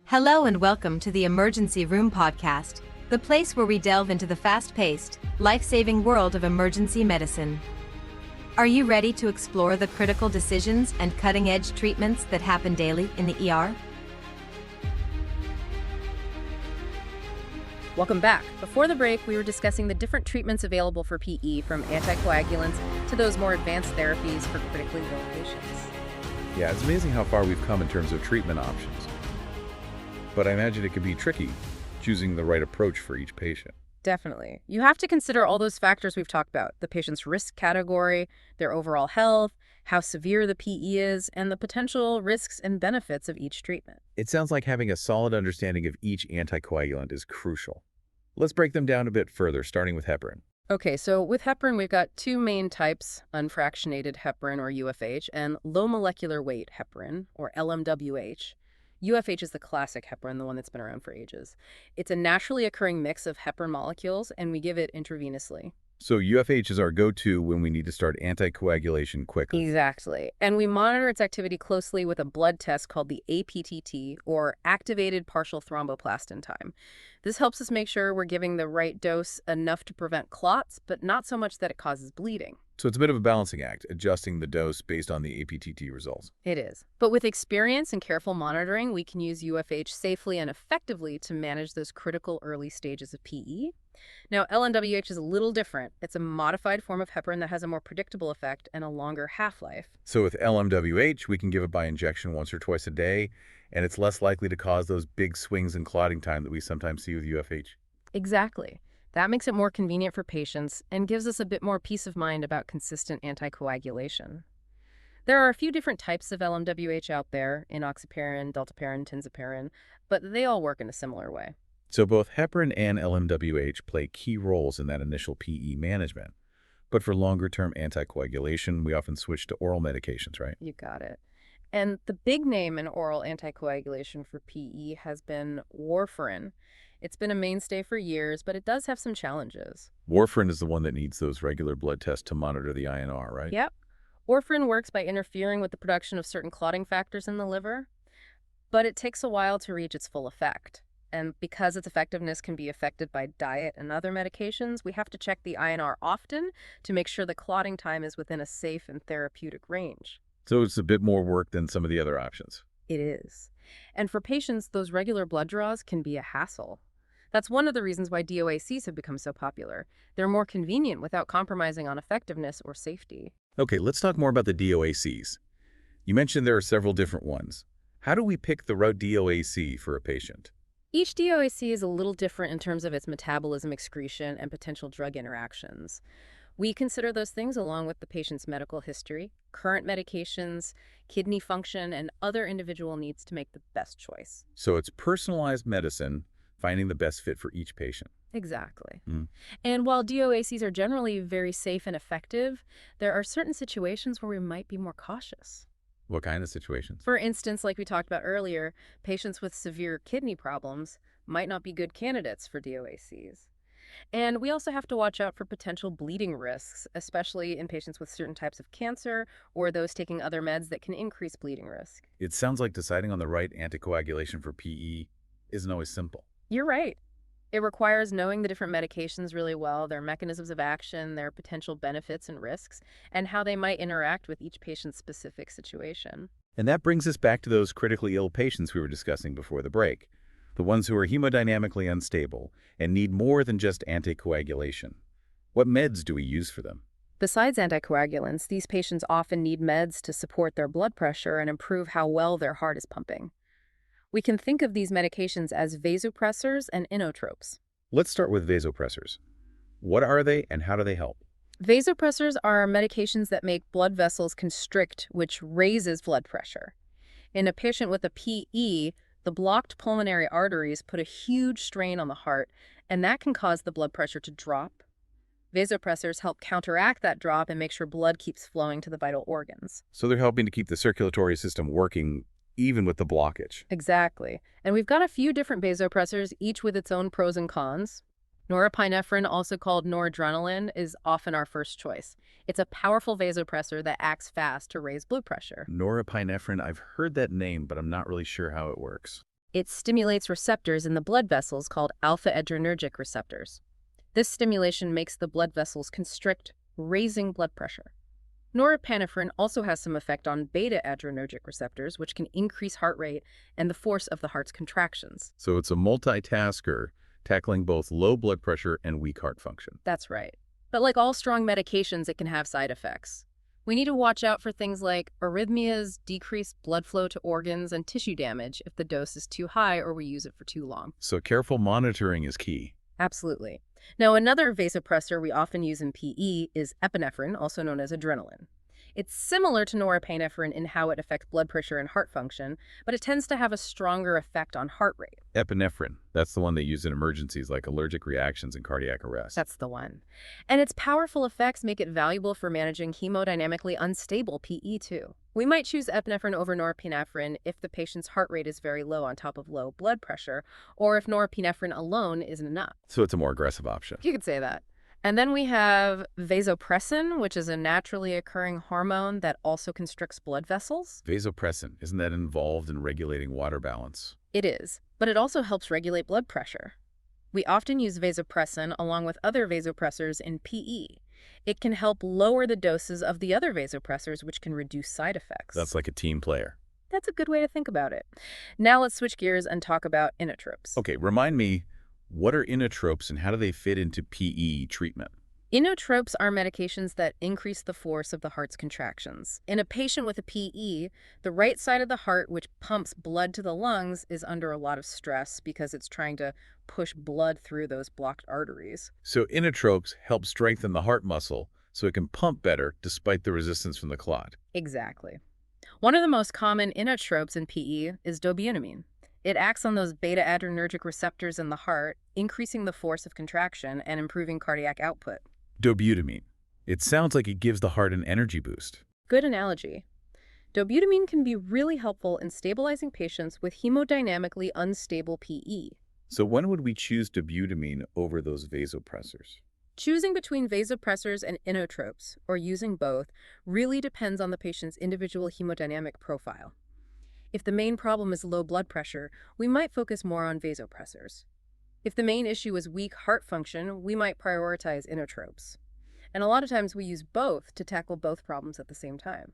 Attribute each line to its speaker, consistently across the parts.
Speaker 1: Hello and welcome to the Emergency Room Podcast, the place where we delve into the fast-paced, life-saving world of emergency medicine. Are you ready to explore the critical decisions and cutting-edge treatments that happen daily in the ER?
Speaker 2: Welcome back. Before the break, we were discussing the different treatments available for PE, from anticoagulants to those more advanced therapies for critically ill patients.
Speaker 3: Yeah, it's amazing how far we've come in terms of treatment options. But I imagine it can be tricky choosing the right approach for each patient.
Speaker 2: Definitely. You have to consider all those factors we've talked about: the patient's risk category, their overall health, how severe the PE is, and the potential risks and benefits of each treatment.
Speaker 3: It sounds like having a solid understanding of each anticoagulant is crucial. Let's break them down a bit further, starting with heparin.
Speaker 2: Okay, so with heparin, we've got two main types: unfractionated heparin, or UFH, and low molecular weight heparin, or LMWH. UFH is the classic heparin, the one that's been around for ages. It's a naturally occurring mix of heparin molecules, and we give it intravenously.
Speaker 3: So UFH is our go-to when we need to start anticoagulation quickly.
Speaker 2: Exactly. And we monitor its activity closely with a blood test called the APTT, or Activated Partial Thromboplastin Time. This helps us make sure we're giving the right dose, enough to prevent clots, but not so much that it causes bleeding.
Speaker 3: So it's a bit of a balancing act, adjusting the dose based on the APTT results.
Speaker 2: It is. But with experience and careful monitoring, we can use UFH safely and effectively to manage those critical early stages of PE. Now, LNWH is a little different. It's a modified form of heparin that has a more predictable effect and a longer half-life.
Speaker 3: So with LMWH, we can give it by injection once or twice a day, and it's less likely to cause those big swings in clotting time that we sometimes see with UFH.
Speaker 2: Exactly. That makes it more convenient for patients and gives us a bit more peace of mind about consistent anticoagulation. There are a few different types of LMWH out there: enoxaparin, dalteparin, tinzaparin, but they all work in a similar way.
Speaker 3: So both heparin and LMWH play key roles in that initial PE management. But for longer-term anticoagulation, we often switch to oral medications, right?
Speaker 2: You got it. And the big name in oral anticoagulation for PE has been warfarin. It's been a mainstay for years, but it does have some challenges.
Speaker 3: Warfarin is the one that needs those regular blood tests to monitor the INR, right?
Speaker 2: Yep. Warfarin works by interfering with the production of certain clotting factors in the liver, but it takes a while to reach its full effect. And because its effectiveness can be affected by diet and other medications, we have to check the INR often to make sure the clotting time is within a safe and therapeutic range.
Speaker 3: So it's a bit more work than some of the other options.
Speaker 2: It is. And for patients, those regular blood draws can be a hassle. That's one of the reasons why DOACs have become so popular. They're more convenient without compromising on effectiveness or safety.
Speaker 3: Okay, let's talk more about the DOACs. You mentioned there are several different ones. How do we pick the right DOAC for a patient?
Speaker 2: Each DOAC is a little different in terms of its metabolism, excretion, and potential drug interactions. We consider those things along with the patient's medical history, current medications, kidney function, and other individual needs to make the best choice.
Speaker 3: So it's personalized medicine, finding the best fit for each patient.
Speaker 2: Exactly. And while DOACs are generally very safe and effective, there are certain situations where we might be more cautious.
Speaker 3: What kind of situations?
Speaker 2: For instance, like we talked about earlier, patients with severe kidney problems might not be good candidates for DOACs. And we also have to watch out for potential bleeding risks, especially in patients with certain types of cancer or those taking other meds that can increase bleeding risk.
Speaker 3: It sounds like deciding on the right anticoagulation for PE isn't always simple.
Speaker 2: You're right. It requires knowing the different medications really well, their mechanisms of action, their potential benefits and risks, and how they might interact with each patient's specific situation.
Speaker 3: And that brings us back to those critically ill patients we were discussing before the break, the ones who are hemodynamically unstable and need more than just anticoagulation. What meds do we use for them?
Speaker 2: Besides anticoagulants, these patients often need meds to support their blood pressure and improve how well their heart is pumping. We can think of these medications as vasopressors and inotropes.
Speaker 3: Let's start with vasopressors. What are they and how do they help?
Speaker 2: Vasopressors are medications that make blood vessels constrict, which raises blood pressure. In a patient with a PE, the blocked pulmonary arteries put a huge strain on the heart, and that can cause the blood pressure to drop. Vasopressors help counteract that drop and make sure blood keeps flowing to the vital organs.
Speaker 3: So they're helping to keep the circulatory system working even with the blockage.
Speaker 2: Exactly. And we've got a few different vasopressors, each with its own pros and cons. Norepinephrine, also called noradrenaline, is often our first choice. It's a powerful vasopressor that acts fast to raise blood pressure.
Speaker 3: Norepinephrine, I've heard that name, but I'm not really sure how it works.
Speaker 2: It stimulates receptors in the blood vessels called alpha-adrenergic receptors. This stimulation makes the blood vessels constrict, raising blood pressure. Norepinephrine also has some effect on beta-adrenergic receptors, which can increase heart rate and the force of the heart's contractions.
Speaker 3: So it's a multitasker, tackling both low blood pressure and weak heart function.
Speaker 2: That's right. But like all strong medications, it can have side effects. We need to watch out for things like arrhythmias, decreased blood flow to organs, and tissue damage if the dose is too high or we use it for too long.
Speaker 3: So careful monitoring is key.
Speaker 2: Absolutely. Now, another vasopressor we often use in PE is epinephrine, also known as adrenaline. It's similar to norepinephrine in how it affects blood pressure and heart function, but it tends to have a stronger effect on heart rate.
Speaker 3: Epinephrine, that's the one they use in emergencies like allergic reactions and cardiac arrest.
Speaker 2: That's the one. And its powerful effects make it valuable for managing hemodynamically unstable PE too. We might choose epinephrine over norepinephrine if the patient's heart rate is very low on top of low blood pressure, or if norepinephrine alone isn't enough.
Speaker 3: So it's a more aggressive option.
Speaker 2: You could say that. And then we have vasopressin, which is a naturally occurring hormone that also constricts blood vessels.
Speaker 3: Vasopressin, isn't that involved in regulating water balance?
Speaker 2: It is, but it also helps regulate blood pressure. We often use vasopressin along with other vasopressors in PE. It can help lower the doses of the other vasopressors, which can reduce side effects.
Speaker 3: That's like a team player.
Speaker 2: That's a good way to think about it. Now let's switch gears and talk about inotropes.
Speaker 3: Okay, remind me, what are inotropes and how do they fit into PE treatment?
Speaker 2: Inotropes are medications that increase the force of the heart's contractions. In a patient with a PE, the right side of the heart, which pumps blood to the lungs, is under a lot of stress because it's trying to push blood through those blocked arteries.
Speaker 3: So inotropes help strengthen the heart muscle so it can pump better despite the resistance from the clot.
Speaker 2: Exactly. One of the most common inotropes in PE is dobutamine. It acts on those beta-adrenergic receptors in the heart, increasing the force of contraction and improving cardiac output.
Speaker 3: Dobutamine. It sounds like it gives the heart an energy boost.
Speaker 2: Good analogy. Dobutamine can be really helpful in stabilizing patients with hemodynamically unstable PE.
Speaker 3: So when would we choose dobutamine over those vasopressors?
Speaker 2: Choosing between vasopressors and inotropes, or using both, really depends on the patient's individual hemodynamic profile. If the main problem is low blood pressure, we might focus more on vasopressors. If the main issue is weak heart function, we might prioritize inotropes. And a lot of times we use both to tackle both problems at the same time.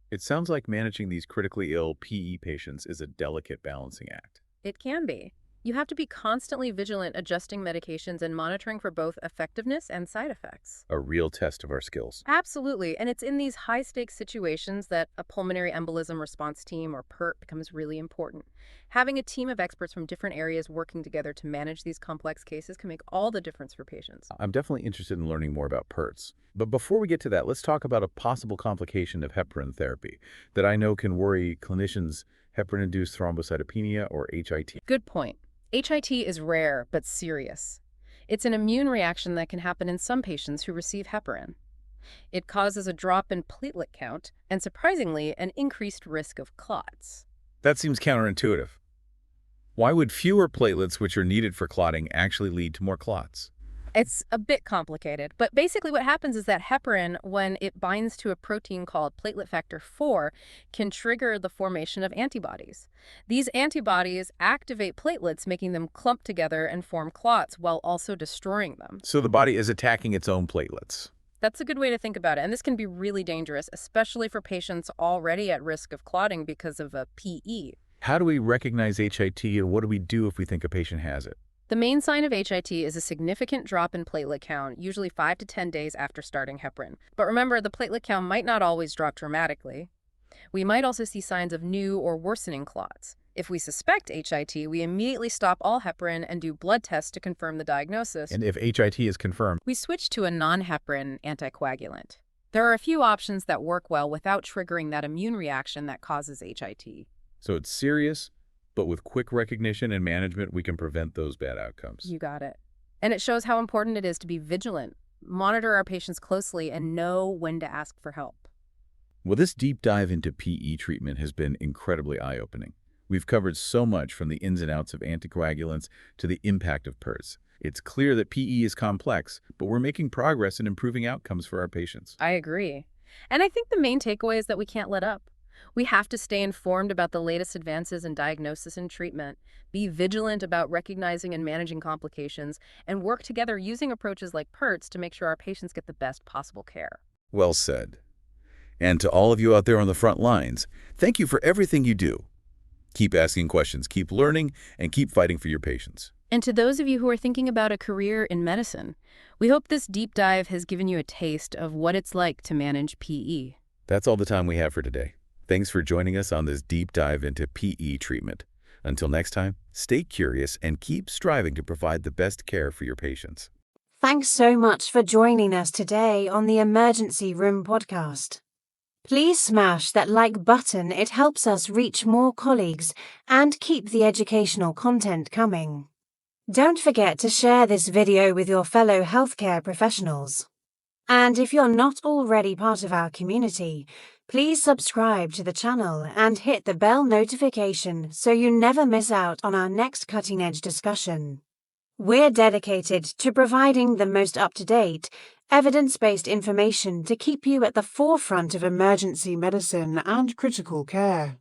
Speaker 3: It sounds like managing these critically ill PE patients is a delicate balancing act.
Speaker 2: It can be. You have to be constantly vigilant adjusting medications and monitoring for both effectiveness and side effects.
Speaker 3: A real test of our skills.
Speaker 2: Absolutely, and it's in these high-stakes situations that a pulmonary embolism response team, or PERT, becomes really important. Having a team of experts from different areas working together to manage these complex cases can make all the difference for patients.
Speaker 3: I'm definitely interested in learning more about PERTs. But before we get to that, let's talk about a possible complication of heparin therapy that I know can worry clinicians: heparin-induced thrombocytopenia, or HIT.
Speaker 2: Good point. HIT is rare but serious. It's an immune reaction that can happen in some patients who receive heparin. It causes a drop in platelet count and, surprisingly, an increased risk of clots.
Speaker 3: That seems counterintuitive. Why would fewer platelets, which are needed for clotting, actually lead to more clots?
Speaker 2: It's a bit complicated, but basically what happens is that heparin, when it binds to a protein called platelet factor 4, can trigger the formation of antibodies. These antibodies activate platelets, making them clump together and form clots while also destroying them.
Speaker 3: So the body is attacking its own platelets.
Speaker 2: That's a good way to think about it, and this can be really dangerous, especially for patients already at risk of clotting because of a PE.
Speaker 3: How do we recognize HIT, and what do we do if we think a patient has it?
Speaker 2: The main sign of HIT is a significant drop in platelet count, usually 5 to 10 days after starting heparin. But remember, the platelet count might not always drop dramatically. We might also see signs of new or worsening clots. If we suspect HIT, we immediately stop all heparin and do blood tests to confirm the diagnosis.
Speaker 3: And if HIT is confirmed,
Speaker 2: we switch to a non-heparin anticoagulant. There are a few options that work well without triggering that immune reaction that causes HIT.
Speaker 3: So it's serious, but with quick recognition and management, we can prevent those bad outcomes.
Speaker 2: You got it. And it shows how important it is to be vigilant, monitor our patients closely, and know when to ask for help.
Speaker 3: Well, this deep dive into PE treatment has been incredibly eye-opening. We've covered so much, from the ins and outs of anticoagulants to the impact of PERTs. It's clear that PE is complex, but we're making progress in improving outcomes for our patients.
Speaker 2: I agree. And I think the main takeaway is that we can't let up. We have to stay informed about the latest advances in diagnosis and treatment, be vigilant about recognizing and managing complications, and work together using approaches like PERTs to make sure our patients get the best possible care.
Speaker 3: Well said. And to all of you out there on the front lines, thank you for everything you do. Keep asking questions, keep learning, and keep fighting for your patients.
Speaker 2: And to those of you who are thinking about a career in medicine, we hope this deep dive has given you a taste of what it's like to manage PE.
Speaker 3: That's all the time we have for today. Thanks for joining us on this deep dive into PE treatment. Until next time, stay curious and keep striving to provide the best care for your patients.
Speaker 4: Thanks so much for joining us today on the Emergency Room podcast. Please smash that like button. It helps us reach more colleagues and keep the educational content coming. Don't forget to share this video with your fellow healthcare professionals. And if you're not already part of our community, please subscribe to the channel and hit the bell notification so you never miss out on our next cutting-edge discussion. We're dedicated to providing the most up-to-date, evidence-based information to keep you at the forefront of emergency medicine and critical care.